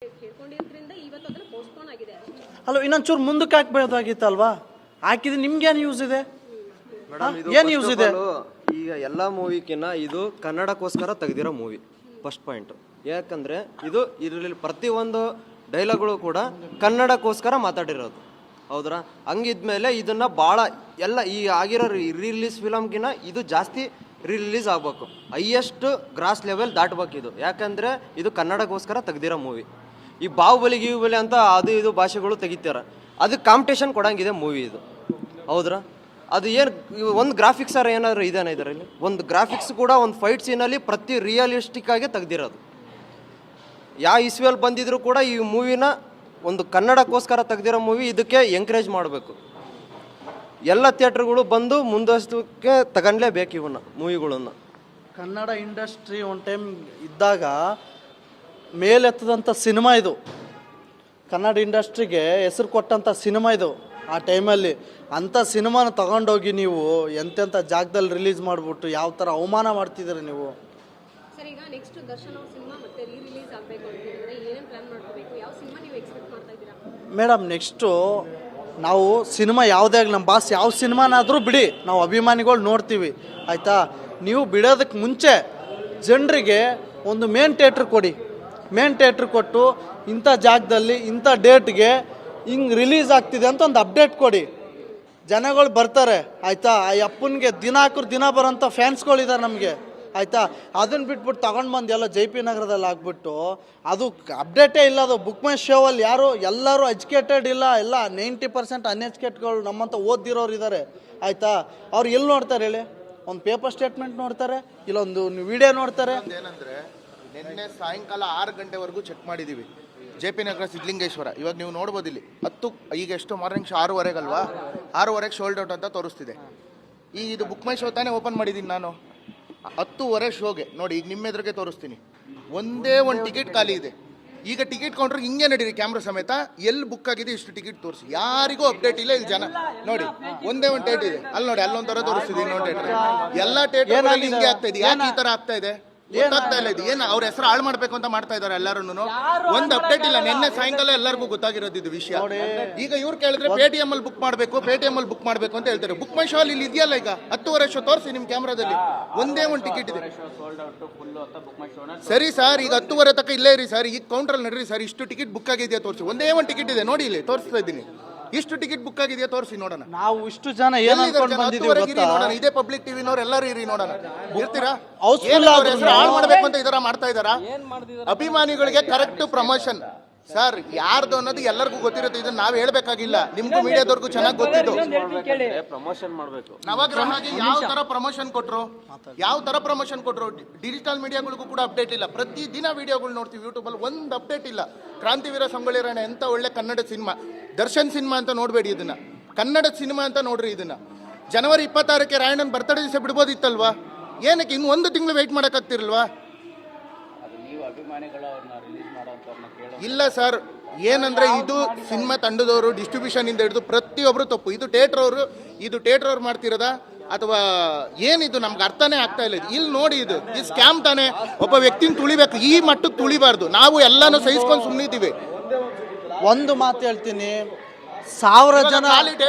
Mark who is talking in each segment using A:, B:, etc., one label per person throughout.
A: ಕೇಳ್ಕೊಂಡಿದ್ರಿಂದ ಇವತ್ತು ಅದನ್ನ ಪೋಸ್ಟ್ಪೋನ್ ಆಗಿದೆ.
B: ಅಲ್ಲ ಇನ್ನೊಂಚೂರು ಮುಂದಕ್ಕೆ ಹಾಕ್ಬೋದಾಗಿತ್ತಲ್ವಾ? ಹಾಕಿದ್ರೆ ನಿಮ್ಗೇನು ಯೂಸ್ ಇದೆ? ಏನು ಯೂಸ್ ಇದೆ?
C: ಈಗ ಎಲ್ಲ ಮೂವಿಕಿನ್ನ ಇದು ಕನ್ನಡಕ್ಕೋಸ್ಕರ ತೆಗೆದಿರೋ ಮೂವಿ ಫಸ್ಟ್ ಪಾಯಿಂಟ್. ಯಾಕಂದ್ರೆ ಇದರಲ್ಲಿ ಪ್ರತಿಯೊಂದು ಡೈಲಾಗ್ಗಳು ಕೂಡ ಕನ್ನಡಕ್ಕೋಸ್ಕರ ಮಾತಾಡಿರೋದು. ಹೌದ್ರಾ? ಹಂಗಿದ್ಮೇಲೆ ಇದನ್ನ ಭಾಳ ಎಲ್ಲ ಈ ಆಗಿರೋ ರಿಲೀಸ್ ಫಿಲಮ್ಗಿನ್ನ ಇದು ಜಾಸ್ತಿ ರಿಲೀಸ್ ಆಗ್ಬೇಕು, ಹೈಯೆಸ್ಟ್ ಗ್ರಾಸ್ ಲೆವೆಲ್ ದಾಟ್ಬೇಕು ಇದು. ಯಾಕಂದ್ರೆ ಇದು ಕನ್ನಡಕ್ಕೋಸ್ಕರ ತೆಗ್ದಿರೋ ಮೂವಿ. ಈ ಬಾಹುಬಲಿ ಅಂತ ಅದು ಇದು ಭಾಷೆಗಳು ತೆಗಿತಾರೆ, ಅದಕ್ಕೆ ಕಾಂಪಿಟೇಷನ್ ಕೊಡಂಗಿದೆ ಮೂವಿ ಇದು. ಹೌದ್ರಾ? ಅದು ಏನು ಒಂದು ಗ್ರಾಫಿಕ್ಸ್ ಏನಾದ್ರು ಇದೇನ ಇದರಲ್ಲಿ? ಒಂದು ಗ್ರಾಫಿಕ್ಸ್ ಕೂಡ ಒಂದು ಫೈಟ್ ಸೀನಲ್ಲಿ ಪ್ರತಿ ರಿಯಲಿಸ್ಟಿಕ್ ಆಗಿ ತೆಗ್ದಿರೋದು. ಯಾವ ಇಸ್ವಿಯಲ್ಲಿ ಬಂದಿದ್ರು ಕೂಡ ಈ ಮೂವಿನ ಒಂದು ಕನ್ನಡಕ್ಕೋಸ್ಕರ ತೆಗ್ದಿರೋ ಮೂವಿ, ಇದಕ್ಕೆ ಎಂಕರೇಜ್ ಮಾಡಬೇಕು. ಎಲ್ಲ ಥಿಯೇಟ್ರ್ಗಳು ಬಂದು ಮುಂದಕ್ಕೆ ತಗೊಂಡ್ಲೇಬೇಕು ಇವನ್ನ ಮೂವಿಗಳನ್ನು.
B: ಕನ್ನಡ ಇಂಡಸ್ಟ್ರಿ ಒಂದು ಟೈಮ್ ಇದ್ದಾಗ ಮೇಲೆತ್ತದಂಥ ಸಿನಿಮಾ ಇದು. ಕನ್ನಡ ಇಂಡಸ್ಟ್ರಿಗೆ ಹೆಸರು ಕೊಟ್ಟಂಥ ಸಿನಿಮಾ ಇದು. ಆ ಟೈಮಲ್ಲಿ ಅಂಥ ಸಿನಿಮಾನ ತಗೊಂಡೋಗಿ ನೀವು ಎಂತೆಂಥ ಜಾಗದಲ್ಲಿ ರಿಲೀಸ್ ಮಾಡಿಬಿಟ್ಟು ಯಾವ ಥರ ಅವಮಾನ ಮಾಡ್ತಿದ್ದೀರಿ ನೀವು.
A: ಸರ್, ಈಗ ನೆಕ್ಸ್ಟ್ ದರ್ಶನ್ ಅವ್ರ ಸಿನಿಮಾ ಮತ್ತೆ ರಿಲೀಸ್ ಆಗಬೇಕು ಅಂತಂದ್ರೆ ಏನೇನು ಪ್ಲಾನ್ ಮಾಡ್ಕೋಬೇಕು? ಯಾವ ಸಿನಿಮಾ ನೀವು ಎಕ್ಸ್ಪೆಕ್ಟ್ ಮಾಡ್ತಾ ಇದ್ದೀರಾ?
B: ಮೇಡಮ್, ನೆಕ್ಸ್ಟು ನಾವು ಸಿನಿಮಾ ಯಾವುದೇ ಆಗಲಿ, ನಮ್ಮ ಬಾಸ್ ಯಾವ ಸಿನಿಮಾನಾದರೂ ಬಿಡಿ, ನಾವು ಅಭಿಮಾನಿಗಳು ನೋಡ್ತೀವಿ ಆಯಿತಾ. ನೀವು ಬಿಡೋದಕ್ಕೆ ಮುಂಚೆ ಜನರಿಗೆ ಒಂದು ಮೇನ್ ಥಿಯೇಟ್ರ್ ಕೊಡಿ. ಮೇನ್ ಥಿಯೇಟ್ರ್ ಕೊಟ್ಟು ಇಂಥ ಜಾಗದಲ್ಲಿ ಇಂಥ ಡೇಟ್ಗೆ ಹಿಂಗೆ ರಿಲೀಸ್ ಆಗ್ತಿದೆ ಅಂತ ಒಂದು ಅಪ್ಡೇಟ್ ಕೊಡಿ. ಜನಗಳು ಬರ್ತಾರೆ ಆಯಿತಾ. ಆ ಅಪ್ಪನಿಗೆ ದಿನ ಹಾಕಿದ್ರು ದಿನ ಬರೋಂಥ ಫ್ಯಾನ್ಸ್ಗಳಿದ್ದಾರೆ ನಮಗೆ ಆಯಿತಾ. ಅದನ್ನು ಬಿಟ್ಬಿಟ್ಟು ತಗೊಂಡು ಬಂದು ಎಲ್ಲ ಜೆ ಪಿ ನಗರದಲ್ಲಿ ಹಾಕ್ಬಿಟ್ಟು ಅದು ಅಪ್ಡೇಟೇ ಇಲ್ಲ. ಅದು ಬುಕ್ ಮೈ ಶೋವಲ್ಲಿ ಎಲ್ಲರೂ ಎಜುಕೇಟೆಡ್ ಇಲ್ಲ, ಎಲ್ಲ 90% ಅನ್ಎಜುಕೇಟ್ಗಳು ನಮ್ಮಂತ ಓದಿರೋರು ಇದ್ದಾರೆ ಆಯಿತಾ. ಅವ್ರು ಎಲ್ಲಿ ನೋಡ್ತಾರೆ ಹೇಳಿ? ಒಂದು ಪೇಪರ್ ಸ್ಟೇಟ್ಮೆಂಟ್ ನೋಡ್ತಾರೆ, ಇಲ್ಲೊಂದು ವಿಡಿಯೋ ನೋಡ್ತಾರೆ.
D: ಏನಂದರೆ ನಿನ್ನೆ ಸಾಯಂಕಾಲ 6 ಗಂಟೆವರೆಗೂ ಚೆಕ್ ಮಾಡಿದ್ದೀವಿ ಜೆ ಪಿ ನಗರ ಸಿದ್ಧಲಿಂಗೇಶ್ವರ. ಇವಾಗ ನೀವು ನೋಡ್ಬೋದು ಇಲ್ಲಿ 10 ಈಗ ಎಷ್ಟು ಮಾರ್ನಿಂಗ್ 6:15 ಅಲ್ವಾ, 6:15 ಶೋಲ್ಡ್ ಔಟ್ ಅಂತ ತೋರಿಸ್ತಿದೆ. ಈಗ ಇದು ಬುಕ್ ಮೈ ಶೋ ತಾನೇ ಓಪನ್ ಮಾಡಿದ್ದೀನಿ ನಾನು. 10:15 ಶೋಗೆ ನೋಡಿ, ಈಗ ನಿಮ್ಮ ಎದುರಿಗೆ ತೋರಿಸ್ತೀನಿ, ಒಂದೇ ಒಂದು ಟಿಕೆಟ್ ಖಾಲಿ ಇದೆ. ಈಗ ಟಿಕೆಟ್ ಕೌಂಟ್ರ್ ಹಿಂಗೆ ನಡೀರಿ ಕ್ಯಾಮ್ರಾ ಸಮೇತ, ಎಲ್ಲಿ ಬುಕ್ ಆಗಿದೆ ಇಷ್ಟು ಟಿಕೆಟ್ ತೋರಿಸಿ. ಯಾರಿಗೂ ಅಪ್ಡೇಟ್ ಇಲ್ಲ. ಇಲ್ಲಿ ಜನ ನೋಡಿ, ಒಂದೇ ಒಂದು ಥಿಯೇಟರ್ ಇದೆ ಅಲ್ಲಿ ನೋಡಿ, ಅಲ್ಲೊಂಥರ ತೋರಿಸ್ತಿದೆ ಇನ್ನೊಂದು ಥಿಯೇಟರ್. ಎಲ್ಲ ಥಿಯೇಟರ್ ಹಿಂಗೆ ಆಗ್ತಾ ಇದೆ. ಯಾಕೆ ಈ ಥರ ಆಗ್ತಾ ಇದೆ ಗೊತ್ತಾಗ್ತಾ ಇಲ್ಲ. ಇದು ಏನು ಅವ್ರ ಹೆಸರು ಹಾಳು ಮಾಡ್ಬೇಕು ಅಂತ ಮಾಡ್ತಾ ಇದಾರೆ ಎಲ್ಲರೂ. ಒಂದು ಅಪ್ಡೇಟ್ ಇಲ್ಲ. ನಿನ್ನೆ ಸಾಯಂಕಾಲ ಎಲ್ಲರಿಗೂ ಗೊತ್ತಾಗಿರೋದು ಇದು ವಿಷಯ. ಈಗ ಇವ್ರು ಕೇಳಿದ್ರೆ ಪೇಟಿಎಂ ಅಲ್ಲಿ ಬುಕ್ ಮಾಡಬೇಕು, ಪೇಟಿಎಂ ಅಲ್ಲಿ ಬುಕ್ ಮಾಡಬೇಕು ಅಂತ ಹೇಳ್ತಾರೆ. ಬುಕ್ ಮೈ ಶೋ ಅಲ್ಲಿ ಇದೆಯಲ್ಲ, ಈಗ 10:15 ಶೋ ತೋರಿಸಿ ನಿಮ್ಮ ಕ್ಯಾಮ್ರಾದಲ್ಲಿ, ಒಂದೇ ಒಂದು ಟಿಕೆಟ್ ಇದೆ. ಸರಿ ಸರ್, ಈಗ 10:15 ತನಕ ಇಲ್ಲೇ ಇರಿ ಸರ್, ಈಗ ಕೌಂಟ್ರಲ್ಲಿ ನಡ್ರಿ ಸರ್. ಇಷ್ಟು ಟಿಕೆಟ್ ಬುಕ್ ಆಗಿದೆಯಾ ತೋರಿಸಿ. ಒಂದೇ ಒಂದು ಟಿಕೆಟ್ ಇದೆ ನೋಡಿ, ಇಲ್ಲಿ ತೋರಿಸ್ತಾ ಇದ್ದೀನಿ. ಇಷ್ಟು ಟಿಕೆಟ್ ಬುಕ್ ಆಗಿದೆಯಾ ತೋರಿಸಿ ನೋಡೋಣ.
B: ನಾವು ಇಷ್ಟು ಜನ ಏನು ಅನ್ಕೊಂಡು ಬಂದಿದ್ದೀವಿ ಗೊತ್ತಾ?
D: ಇದೇ ಪಬ್ಲಿಕ್ ಟಿವಿನವ್ರು ಎಲ್ಲರೂ ಇರಿ ನೋಡೋಣ. ಇರ್ತೀರಾ?
B: ಹೌಸ್ಫುಲ್
D: ಹಾಳು ಮಾಡ್ಬೇಕು ಅಂತ ಇದರ ಮಾಡ್ತಾ ಇದಾರ. ಅಭಿಮಾನಿಗಳಿಗೆ ಕರೆಕ್ಟ್ ಪ್ರಮೋಷನ್ ಸರ್ ಯಾರ್ದು ಅನ್ನೋದು ಎಲ್ಲರಿಗೂ ಗೊತ್ತಿರುತ್ತೆ. ಇದನ್ನ ನಾವ್ ಹೇಳ್ಬೇಕಾಗಿಲ್ಲ, ನಿಮ್ಗೂ ಮೀಡಿಯಾದವ್ರಿಗೂ ಚೆನ್ನಾಗಿ ಗೊತ್ತಿದ್ದು.
C: ಪ್ರಮೋಷನ್ ಮಾಡಬೇಕು.
D: ನವಗ್ರಹಗೆ ಯಾವ ತರ ಪ್ರಮೋಷನ್ ಕೊಟ್ರು, ಡಿಜಿಟಲ್ ಮೀಡಿಯಾಗಳಿಗೂ ಕೂಡ ಅಪ್ಡೇಟ್ ಇಲ್ಲ. ಪ್ರತಿ ದಿನ ವಿಡಿಯೋಗಳು ನೋಡ್ತೀವಿ ಯೂಟ್ಯೂಬ್ ಅಲ್ಲಿ, ಒಂದು ಅಪ್ಡೇಟ್ ಇಲ್ಲ. ಕ್ರಾಂತಿವೀರ ಸಂಗೊಳ್ಳಿ ರಾಯಣ್ಣ ಎಂತ ಒಳ್ಳೆ ಕನ್ನಡ ಸಿನಿಮಾ. ದರ್ಶನ್ ಸಿನಿಮಾ ಅಂತ ನೋಡ್ಬೇಡಿ, ಇದನ್ನ ಕನ್ನಡ ಸಿನಿಮಾ ಅಂತ ನೋಡ್ರಿ. ಇದನ್ನ ಜನವರಿ 26ಕ್ಕೆ ರಾಯಣ್ಣನ ಬರ್ತಡೇ ದಿವಸ ಬಿಡ್ಬೋದಿತ್ತಲ್ವಾ? ಏನಕ್ಕೆ ಇನ್ನು ಒಂದು ತಿಂಗಳು ವೆಯ್ಟ್ ಮಾಡಕ್ಕಾಗ್ತಿರಲ್ವಾ? ಇಲ್ಲ ಸರ್, ಏನಂದ್ರೆ ಇದು ಸಿನಿಮಾ ತಂಡದವರು ಡಿಸ್ಟ್ರಿಬ್ಯೂಷನ್ ಇಂದ ಹಿಡಿದು ಪ್ರತಿಯೊಬ್ರು ತಪ್ಪು. ಇದು ಥಿಯೇಟರ್ ಅವ್ರು ಮಾಡ್ತಿರೋದ ಅಥವಾ ಏನಿದು ನಮ್ಗೆ ಅರ್ಥನೇ ಆಗ್ತಾ ಇಲ್ಲ. ಇಲ್ಲಿ ನೋಡಿ, ಇದು ಸ್ಕ್ಯಾಮ್ ತಾನೆ. ಒಬ್ಬ ವ್ಯಕ್ತಿನ ತುಳಿಬೇಕು, ಈ ಮಟ್ಟಕ್ಕೆ ತುಳಿಬಾರ್ದು. ನಾವು ಎಲ್ಲಾನು ಸಹಿಸ್ಕೊಂಡು ಸುಮ್ಮನಿದ್ದೀವಿ.
B: ಒಂದು ಮಾತು ಹೇಳ್ತೀನಿ, 1000 ಜನ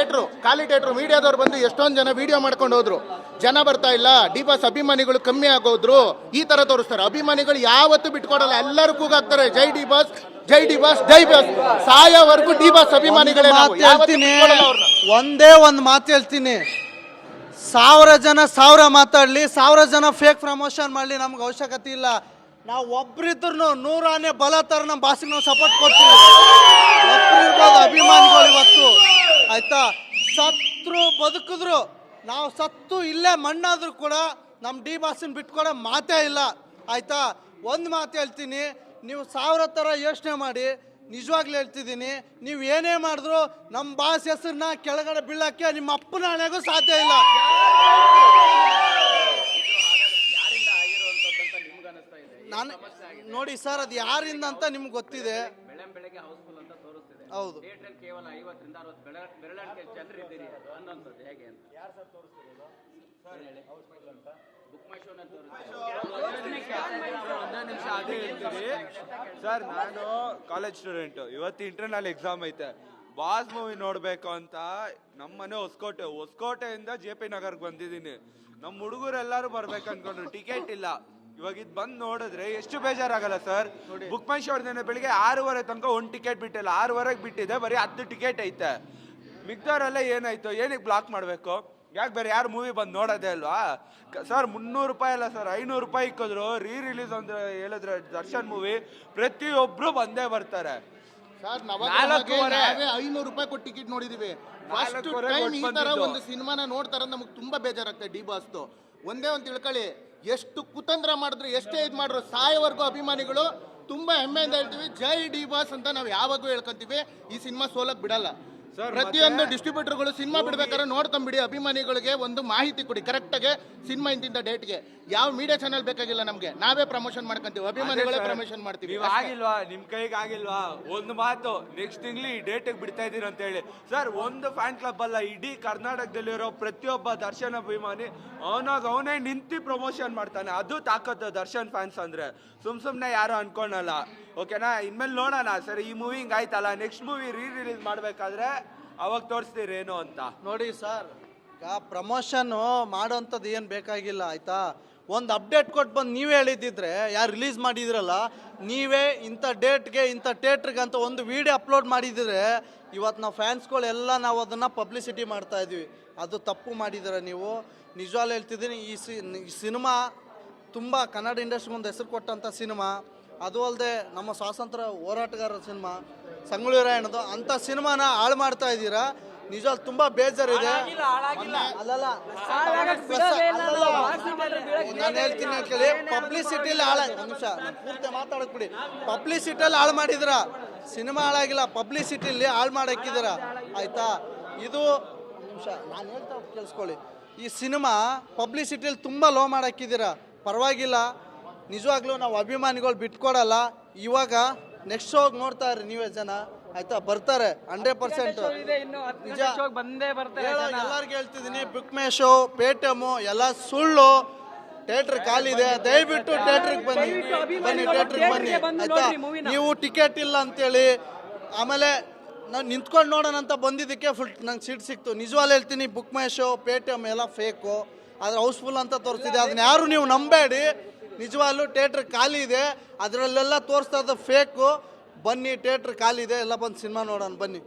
D: ಖಾಲಿ ಥಿಯೇಟ್ರು ಮೀಡಿಯಾದವ್ರು ಬಂದು ಎಷ್ಟೊಂದು ಜನ ವಿಡಿಯೋ ಮಾಡ್ಕೊಂಡು ಹೋದ್ರು. ಜನ ಬರ್ತಾ ಇಲ್ಲ, ಡಿ ಬಾಸ್ ಅಭಿಮಾನಿಗಳು ಕಮ್ಮಿ ಆಗೋದ್ರು, ಈ ತರ ತೋರಿಸ್ತಾರೆ. ಅಭಿಮಾನಿಗಳು ಯಾವತ್ತೂ ಬಿಟ್ಕೊಡಲ್ಲ, ಎಲ್ಲರೂ ಕೂಗಾಗ್ತಾರೆ ಜೈ ಡಿ ಬಾಸ್, ಜೈ ಡಿ ಬಾಸ್, ಜೈ ಬಾಸ್. ಸಾಯೋವರೆಗೂ ಡಿ ಬಾಸ್ ಅಭಿಮಾನಿಗಳೇ.
B: ಒಂದೇ ಒಂದು ಮಾತು ಹೇಳ್ತೀನಿ, 1000 ಜನ 1000 ಮಾತಾಡ್ಲಿ, 1000 ಜನ ಫೇಕ್ ಪ್ರಮೋಷನ್ ಮಾಡಲಿ, ನಮ್ಗೆ ಅವಶ್ಯಕತೆ ಇಲ್ಲ. ನಾವು ಒಬ್ರಿದ್ರು 100 ಆನೆ ಬಲ ತರ ನಮ್ಮ ಬಾಸಿಗೆ ನಾವು ಸಪೋರ್ಟ್ ಕೊಡ್ತೀವಿ. ಒಬ್ರಿರ್ಬೋದು ಅಭಿಮಾನಿಗಳು ಇವತ್ತು ಆಯ್ತಾ. ಸತ್ರು ಬದುಕಿದ್ರು, ನಾವು ಸತ್ತು ಇಲ್ಲೇ ಮಣ್ಣಾದ್ರೂ ಕೂಡ ನಮ್ಮ ಡಿ ಬಾಸಿನ ಬಿಟ್ಕೊಡೋ ಮಾತೇ ಇಲ್ಲ ಆಯ್ತಾ. ಒಂದು ಮಾತು ಹೇಳ್ತೀನಿ, ನೀವು 1000 ಥರ ಯೋಚನೆ ಮಾಡಿ. ನಿಜವಾಗ್ಲೂ ಹೇಳ್ತಿದ್ದೀನಿ, ನೀವು ಏನೇ ಮಾಡಿದ್ರು ನಮ್ಮ ಬಾಸ್ ಹೆಸರನ್ನ ಕೆಳಗಡೆ ಬೀಳಕ್ಕೆ ನಿಮ್ಮ ಅಪ್ಪನ ಹಣೆಗೂ ಸಾಧ್ಯ ಇಲ್ಲ. ನಾನು ನೋಡಿ ಸರ್, ಅದು ಯಾರಿಂದ ಅಂತ ನಿಮ್ಗೆ ಗೊತ್ತಿದೆ. ಹೌದು,
E: ಕೇವಲ 50 ರಿಂದ 60 ಬೆರಳಣಿಕೆ ಜನರು ಇದ್ದೀರಿ ಅನ್ನೋಂಥದ್ದು ಹೇಗೆ ಅಂತ ಸರ್ ನಾನು ಕಾಲೇಜ್ ಸ್ಟೂಡೆಂಟ್, ಇವತ್ತು ಇಂಟರ್ನಲ್ ಎಕ್ಸಾಮ್ ಐತೆ. ಬಾಸ್ ಮೂವಿ ನೋಡ್ಬೇಕು ಅಂತ ನಮ್ಮನೆ ಹೊಸಕೋಟೆಯಿಂದ JP ನಗರ್ಗೆ ಬಂದಿದ್ದೀನಿ. ನಮ್ಮ ಹುಡುಗರೆಲ್ಲರೂ ಬರ್ಬೇಕು ಅನ್ಕೊಂಡ್ರು, ಟಿಕೆಟ್ ಇಲ್ಲ. ಇವಾಗ ಇದು ಬಂದು ನೋಡಿದ್ರೆ ಎಷ್ಟು ಬೇಜಾರಾಗಲ್ಲ ಸರ್. ಬುಕ್ ಮೈ ಶೋ ಬೆಳಿಗ್ಗೆ 6:30 ತನಕ ಒಂದು ಟಿಕೆಟ್ ಬಿಟ್ಟಿಲ್ಲ, 6:30 ಬಿಟ್ಟಿದೆ, ಬರೀ 10 ಟಿಕೆಟ್ ಐತೆ. ಮಿಗ್ದವರೆಲ್ಲ ಏನಾಯ್ತು, ಏನಕ್ಕೆ ಬ್ಲಾಕ್ ಮಾಡಬೇಕು? ಯಾಕೆ ಬೇರೆ ಯಾರು ಮೂವಿ ಬಂದು ನೋಡೋದೇ ಅಲ್ವಾ ಸರ್? 300 ರೂಪಾಯಿ ಅಲ್ಲ ಸರ್, 500 ರೂಪಾಯಿ ಇಕ್ಕಿದ್ರು ರಿಲೀಸ್ ಅಂದ್ರೆ ಹೇಳಿದ್ರೆ ದರ್ಶನ್ ಮೂವಿ ಪ್ರತಿಯೊಬ್ರು ಬಂದೇ ಬರ್ತಾರೆ.
D: ಸರ್
E: 4:15
D: 500 ರೂಪಾಯಿ ಕೊಟ್ಟು ಟಿಕೆಟ್ ನೋಡಿದೀವಿ. ಫಸ್ಟ್
E: 4:15
D: ಟೈಮ್ ಈ ತರ
E: ಬಂದಿದ್ದು.
D: ಒಂದು ಸಿನಿಮಾನ ನೋಡ್ತಾರ ನಮಗೆ ತುಂಬಾ ಬೇಜಾರಾಗ್ತದೆ. ಡಿ ಬಾಸ್ದು ಒಂದೇ ಒಂದು ತಿಳ್ಕೊಳ್ಳಿ, ಎಷ್ಟು ಕುತಂತ್ರ ಮಾಡಿದ್ರು, ಎಷ್ಟೇ ಇದು ಮಾಡಿದ್ರು, ಸಾಯವರೆಗೂ ಅಭಿಮಾನಿಗಳು ತುಂಬಾ ಹೆಮ್ಮೆಯಿಂದ ಹೇಳ್ತೀವಿ ಜೈ ಡಿ ಬಾಸ್ ಅಂತ ನಾವು ಯಾವಾಗೂ ಹೇಳ್ಕೊಂತೀವಿ. ಈ ಸಿನಿಮಾ ಸೋಲಕ್ ಬಿಡಲ್ಲ. ಪ್ರತಿಯೊಂದು ಡಿಸ್ಟ್ರಿಬ್ಯೂಟರ್ಗಳು ಸಿನಿಮಾ ಬಿಡ್ಬೇಕಾದ್ರೆ ನೋಡ್ಕೊಂಬಿಡಿ, ಅಭಿಮಾನಿಗಳಿಗೆ ಒಂದು ಮಾಹಿತಿ ಕೊಡಿ ಕರೆಕ್ಟಾಗಿ. ಸಿನಿಮಾ ಇಂತಿಂತ ಡೇಟ್ಗೆ ಯಾವ ಮೀಡಿಯಾ ಚಾನಲ್ ಬೇಕಾಗಿಲ್ಲ ನಮ್ಗೆ, ನಾವೇ ಪ್ರಮೋಷನ್ ಮಾಡ್ಕೊಂತೀವಿ, ಅಭಿಮಾನಿಗಳೇ ಪ್ರಮೋಷನ್ ಮಾಡ್ತೀವಿ.
E: ನೀವು ಆಗಿಲ್ವಾ, ನಿಮ್ ಕೈಗೆ ಆಗಿಲ್ವಾ? ಒಂದು ಮಾತು, ನೆಕ್ಸ್ಟ್ ತಿಂಗ್ಳು ಈ ಡೇಟಿಗೆ ಬಿಡ್ತಾ ಇದೀರ ಅಂತ ಹೇಳಿ ಸರ್. ಒಂದು ಫ್ಯಾನ್ ಕ್ಲಬ್ ಅಲ್ಲ, ಇಡೀ ಕರ್ನಾಟಕದಲ್ಲಿರೋ ಪ್ರತಿಯೊಬ್ಬ ದರ್ಶನ್ ಅಭಿಮಾನಿ ಅವನೇ ನಿಂತು ಪ್ರಮೋಷನ್ ಮಾಡ್ತಾನೆ. ಅದು ತಾಕತ್ತು ದರ್ಶನ್ ಫ್ಯಾನ್ಸ್ ಅಂದ್ರೆ. ಸುಮ್ನೆ ಯಾರು ಅನ್ಕೊಳಲ್ಲ. ಓಕೆನಾ? ಇನ್ಮೇಲೆ ನೋಡೋಣ ಸರ್. ಈ ಮೂವಿ ಹಿಂಗ್ ಆಯ್ತಲ್ಲ, ನೆಕ್ಸ್ಟ್ ಮೂವಿ ರಿಲೀಸ್ ಮಾಡ್ಬೇಕಾದ್ರೆ ಅವಾಗ ತೋರಿಸ್ತೀರೇನು ಅಂತ.
B: ನೋಡಿ ಸರ್, ಈಗ ಪ್ರಮೋಷನ್ನು ಮಾಡೋಂಥದ್ದು ಏನು ಬೇಕಾಗಿಲ್ಲ ಆಯಿತಾ. ಒಂದು ಅಪ್ಡೇಟ್ ಕೊಟ್ಟು ಬಂದು ನೀವೇ ಹೇಳಿದ್ದಿದ್ರೆ, ಯಾರು ರಿಲೀಸ್ ಮಾಡಿದ್ರಲ್ಲ ನೀವೇ ಇಂಥ ಡೇಟ್ಗೆ ಇಂಥ ಥಿಯೇಟ್ರಿಗೆ ಅಂತ ಒಂದು ವಿಡಿಯೋ ಅಪ್ಲೋಡ್ ಮಾಡಿದರೆ ಇವತ್ತು ನಾವು ಫ್ಯಾನ್ಸ್ಗಳೆಲ್ಲ ನಾವು ಅದನ್ನು ಪಬ್ಲಿಸಿಟಿ ಮಾಡ್ತಾ ಇದ್ವಿ. ಅದು ತಪ್ಪು ಮಾಡಿದ್ದೀರ ನೀವು. ನಿಜವಾಗ್ಲೂ ಹೇಳ್ತಿದ್ದೀನಿ, ಈ ಸಿನಿಮಾ ತುಂಬ ಕನ್ನಡ ಇಂಡಸ್ಟ್ರಿಗೆ ಒಂದು ಹೆಸರು ಕೊಟ್ಟಂಥ ಸಿನಿಮಾ. ಅದು ಅಲ್ಲದೆ ನಮ್ಮ ಸ್ವಾತಂತ್ರ್ಯ ಹೋರಾಟಗಾರರ ಸಿನಿಮಾ ಸಂಗೊಳ್ಳಿ ರಾಯಣ್ಣದು, ಅಂಥ ಸಿನಿಮಾನ ಹಾಳು ಮಾಡ್ತಾ ಇದ್ದೀರಾ. ನಿಜವಾಗ್ಲೂ ತುಂಬ ಬೇಜಾರಿದೆ. ಅಲ್ಲಲ್ಲ ನಾನು ಹೇಳ್ತೀನಿ ಕೇಳಿ, ಪಬ್ಲಿಸಿಟಿಲಿ ಒಂದು ನಿಮಿಷ ಪೂರ್ತಿ ಮಾತಾಡಕ್ ಬಿಡಿ. ಪಬ್ಲಿಸಿಟಿಯಲ್ಲಿ ಹಾಳು ಮಾಡಿದಿರ, ಸಿನಿಮಾ ಹಾಳಾಗಿಲ್ಲ, ಪಬ್ಲಿಸಿಟಿಲಿ ಹಾಳು ಮಾಡಕ್ಕಿದ್ದೀರ ಆಯ್ತಾ. ಇದು ಒಂದು ನಿಮಿಷ ನಾನು ಹೇಳ್ತಾ ಕೇಳಿಸ್ಕೊಳ್ಳಿ. ಈ ಸಿನಿಮಾ ಪಬ್ಲಿಸಿಟಿಲಿ ತುಂಬ ಲೋ ಮಾಡಕ್ಕಿದ್ದೀರ. ಪರವಾಗಿಲ್ಲ, ನಿಜವಾಗ್ಲೂ ನಾವು ಅಭಿಮಾನಿಗಳು ಬಿಟ್ಕೊಡಲ್ಲ. ಇವಾಗ ನೆಕ್ಸ್ಟ್ ಶೋಗೆ ನೋಡ್ತಾ ಇರಿ ನೀವೇ ಜನ ಆಯ್ತಾ, ಬರ್ತಾರೆ 100% ನಿಜ. ಎಲ್ಲರಿಗೂ ಹೇಳ್ತಿದ್ದೀನಿ, ಬುಕ್ ಮೈ ಶೋ, ಪೇಟಿಎಮ್ಮು ಎಲ್ಲ ಸುಳ್ಳು. ಥಿಯೇಟ್ರ್ ಖಾಲಿದೆ, ದಯವಿಟ್ಟು ಥಿಯೇಟ್ರಿಗೆ ಬನ್ನಿ ಥಿಯೇಟ್ರಿಗೆ ಬನ್ನಿ ಆಯ್ತಾ. ನೀವು ಟಿಕೆಟ್ ಇಲ್ಲ ಅಂತೇಳಿ ಆಮೇಲೆ ನಾನು ನಿಂತ್ಕೊಂಡು ನೋಡೋಣ ಅಂತ ಬಂದಿದ್ದಕ್ಕೆ ಫುಲ್ ನಂಗೆ ಸೀಟ್ ಸಿಕ್ತು. ನಿಜವಾಗ್ಲೂ ಹೇಳ್ತೀನಿ, ಬುಕ್ ಮೈ ಶೋ, ಪೇಟಿಎಮ್ ಎಲ್ಲ ಫೇಕು. ಆದರೆ ಹೌಸ್ಫುಲ್ ಅಂತ ತೋರಿಸ್ತಿದೆ, ಅದನ್ನ ಯಾರು ನೀವು ನಂಬೇಡಿ. ನಿಜವಾಗ್ಲೂ ಥಿಯೇಟ್ರ್ ಖಾಲಿ ಇದೆ, ಅದರಲ್ಲೆಲ್ಲ ತೋರಿಸ್ತಾ ಇದ್ದ ಫೇಕು. ಬನ್ನಿ, ಥಿಯೇಟ್ರ್ ಖಾಲಿ ಇದೆ, ಎಲ್ಲ ಬಂದು ಸಿನಿಮಾ ನೋಡೋಣ ಬನ್ನಿ.